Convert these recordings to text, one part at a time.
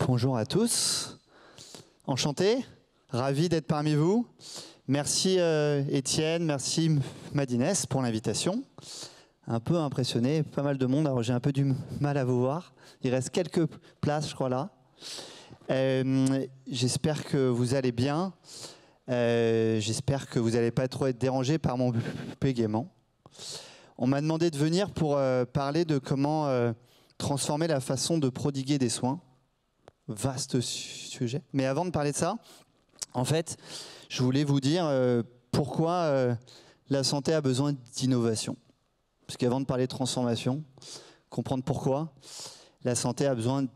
Bonjour à tous, enchanté, ravi d'être parmi vous. Merci Étienne, merci Madines pour l'invitation. Un peu impressionné, pas mal de monde, alors j'ai un peu du mal à vous voir. Il reste quelques places, je crois, là. J'espère que vous allez bien. J'espère que vous n'allez pas trop être dérangé par mon bégaiement. On m'a demandé de venir pour parler de comment transformer la façon de prodiguer des soins. Vaste sujet. Mais avant de parler de ça, en fait, je voulais vous dire pourquoi la santé a besoin d'innovation. Parce qu'avant de parler de transformation, comprendre pourquoi la santé a besoin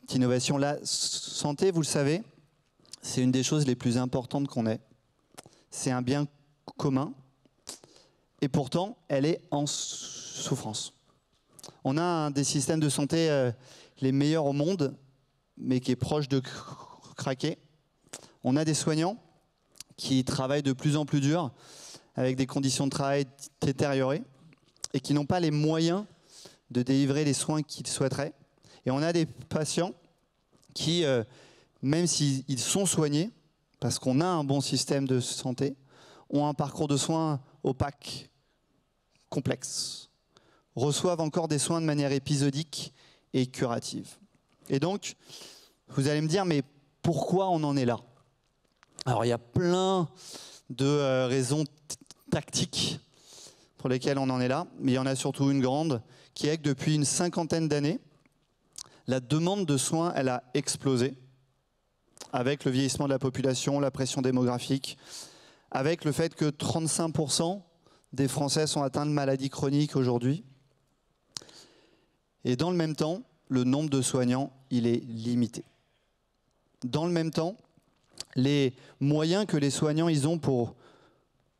d'innovation. La santé, vous le savez, c'est une des choses les plus importantes qu'on ait. C'est un bien commun. Et pourtant, elle est en souffrance. On a un des systèmes de santé les meilleurs au monde, mais qui est proche de craquer. On a des soignants qui travaillent de plus en plus dur, avec des conditions de travail détériorées, et qui n'ont pas les moyens de délivrer les soins qu'ils souhaiteraient. Et on a des patients qui, même s'ils sont soignés, parce qu'on a un bon système de santé, ont un parcours de soins opaque, complexe, reçoivent encore des soins de manière épisodique et curative. Et donc, vous allez me dire, mais pourquoi on en est là? Alors, il y a plein de raisons tactiques pour lesquelles on en est là, mais il y en a surtout une grande, qui est que depuis une cinquantaine d'années, la demande de soins, elle a explosé, avec le vieillissement de la population, la pression démographique, avec le fait que 35% des Français sont atteints de maladies chroniques aujourd'hui. Et dans le même temps, le nombre de soignants, il est limité. Dans le même temps, les moyens que les soignants ils ont pour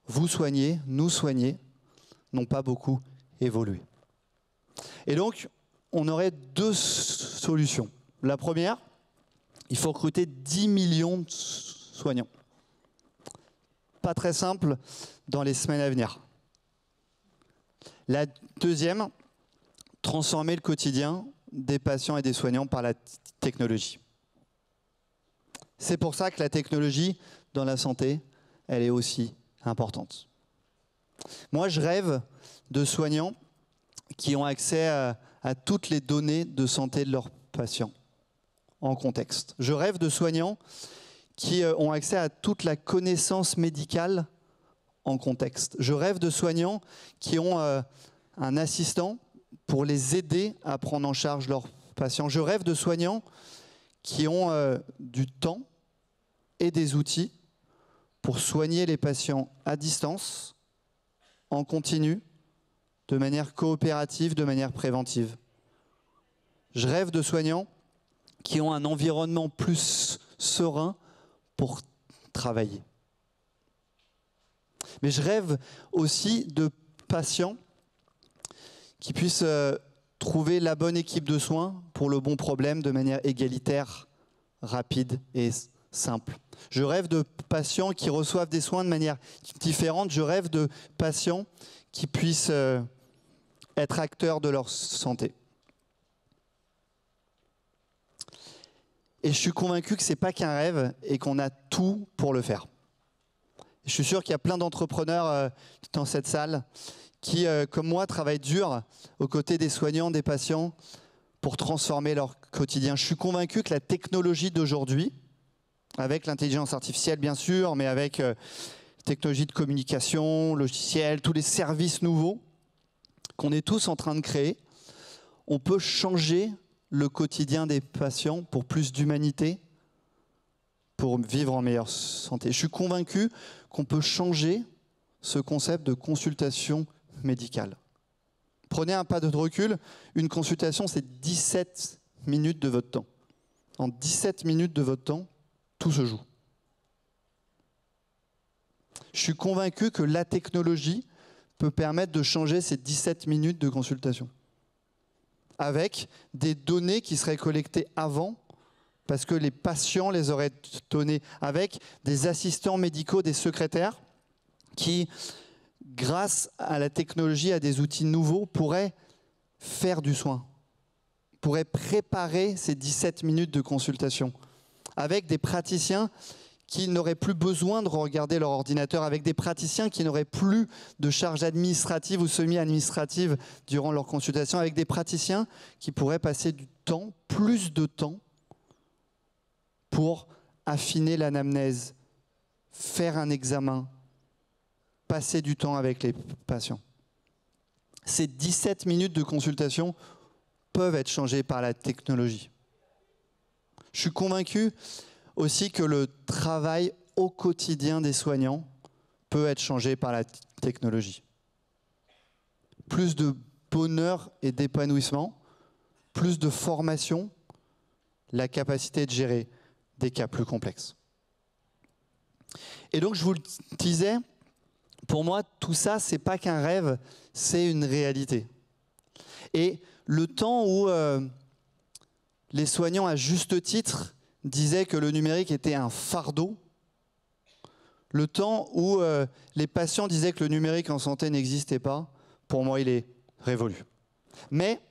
vous soigner, nous soigner, n'ont pas beaucoup évolué. Et donc, on aurait deux solutions. La première, il faut recruter 10 millions de soignants. Pas très simple dans les semaines à venir. La deuxième, transformer le quotidien des patients et des soignants par la technologie. C'est pour ça que la technologie dans la santé, elle est aussi importante. Moi, je rêve de soignants qui ont accès à toutes les données de santé de leurs patients en contexte. Je rêve de soignants qui ont accès à toute la connaissance médicale en contexte. Je rêve de soignants qui ont un assistant pour les aider à prendre en charge leurs patients. Je rêve de soignants qui ont du temps et des outils pour soigner les patients à distance, en continu, de manière coopérative, de manière préventive. Je rêve de soignants qui ont un environnement plus serein pour travailler. Mais je rêve aussi de patients qui puissent trouver la bonne équipe de soins pour le bon problème de manière égalitaire, rapide et simple. Je rêve de patients qui reçoivent des soins de manière différente. Je rêve de patients qui puissent être acteurs de leur santé. Et je suis convaincu que ce n'est pas qu'un rêve et qu'on a tout pour le faire. Je suis sûr qu'il y a plein d'entrepreneurs dans cette salle qui, comme moi, travaillent dur aux côtés des soignants, des patients, pour transformer leur quotidien. Je suis convaincu que la technologie d'aujourd'hui, avec l'intelligence artificielle bien sûr, mais avec technologie de communication, logiciels, tous les services nouveaux qu'on est tous en train de créer, on peut changer le quotidien des patients pour plus d'humanité, pour vivre en meilleure santé. Je suis convaincu qu'on peut changer ce concept de consultation médicale. Prenez un pas de recul, une consultation c'est 17 minutes de votre temps. En 17 minutes de votre temps, tout se joue. Je suis convaincu que la technologie peut permettre de changer ces 17 minutes de consultation. Avec des données qui seraient collectées avant, parce que les patients les auraient données, avec des assistants médicaux, des secrétaires, qui, grâce à la technologie, à des outils nouveaux, pourraient faire du soin, pourraient préparer ces 17 minutes de consultation avec des praticiens qui n'auraient plus besoin de regarder leur ordinateur, avec des praticiens qui n'auraient plus de charges administratives ou semi-administratives durant leur consultation, avec des praticiens qui pourraient passer du temps, plus de temps, pour affiner l'anamnèse, faire un examen, passer du temps avec les patients. Ces 17 minutes de consultation peuvent être changées par la technologie. Je suis convaincu aussi que le travail au quotidien des soignants peut être changé par la technologie. Plus de bonheur et d'épanouissement, plus de formation, la capacité de gérer des cas plus complexes. Et donc, je vous le disais, pour moi, tout ça, c'est pas qu'un rêve, c'est une réalité. Et le temps où les soignants, à juste titre, disaient que le numérique était un fardeau, le temps où les patients disaient que le numérique en santé n'existait pas, pour moi, il est révolu. Mais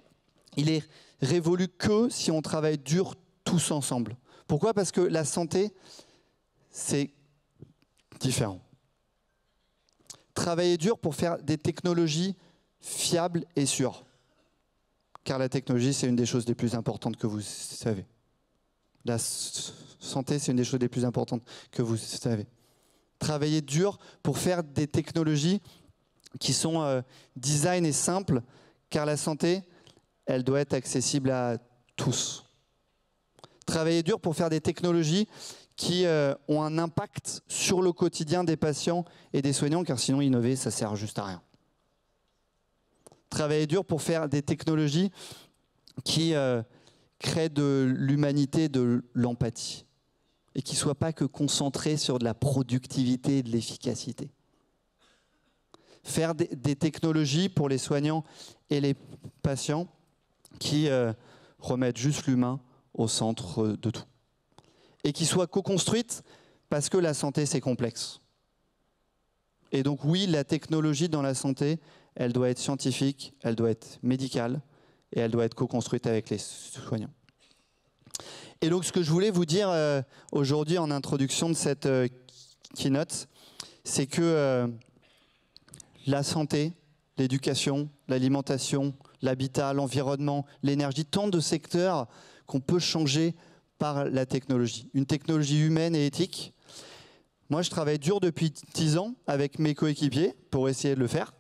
il est révolu que si on travaille dur tous ensemble. Pourquoi ? Parce que la santé, c'est différent. Travailler dur pour faire des technologies fiables et sûres. Car la technologie, c'est une des choses les plus importantes que vous savez. La santé, c'est une des choses les plus importantes que vous savez. Travailler dur pour faire des technologies qui sont design et simples, car la santé, elle doit être accessible à tous. Travailler dur pour faire des technologies qui ont un impact sur le quotidien des patients et des soignants, car sinon innover, ça sert juste à rien. Travailler dur pour faire des technologies qui créent de l'humanité, de l'empathie, et qui ne soient pas que concentrées sur de la productivité et de l'efficacité. Faire des technologies pour les soignants et les patients qui remettent juste l'humain au centre de tout. Et qui soient co-construites parce que la santé, c'est complexe. Et donc oui, la technologie dans la santé, elle doit être scientifique, elle doit être médicale, et elle doit être co-construite avec les soignants. Et donc ce que je voulais vous dire aujourd'hui en introduction de cette keynote, c'est que la santé, l'éducation, l'alimentation, l'habitat, l'environnement, l'énergie, tant de secteurs qu'on peut changer par la technologie. Une technologie humaine et éthique. Moi, je travaille dur depuis 10 ans avec mes coéquipiers pour essayer de le faire.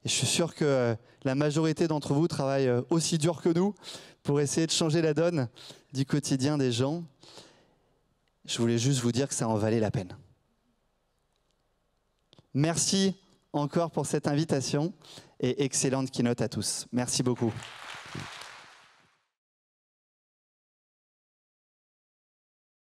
Et je suis sûr que la majorité d'entre vous travaillent aussi dur que nous pour essayer de changer la donne du quotidien des gens. Je voulais juste vous dire que ça en valait la peine. Merci encore pour cette invitation et excellente keynote à tous. Merci beaucoup.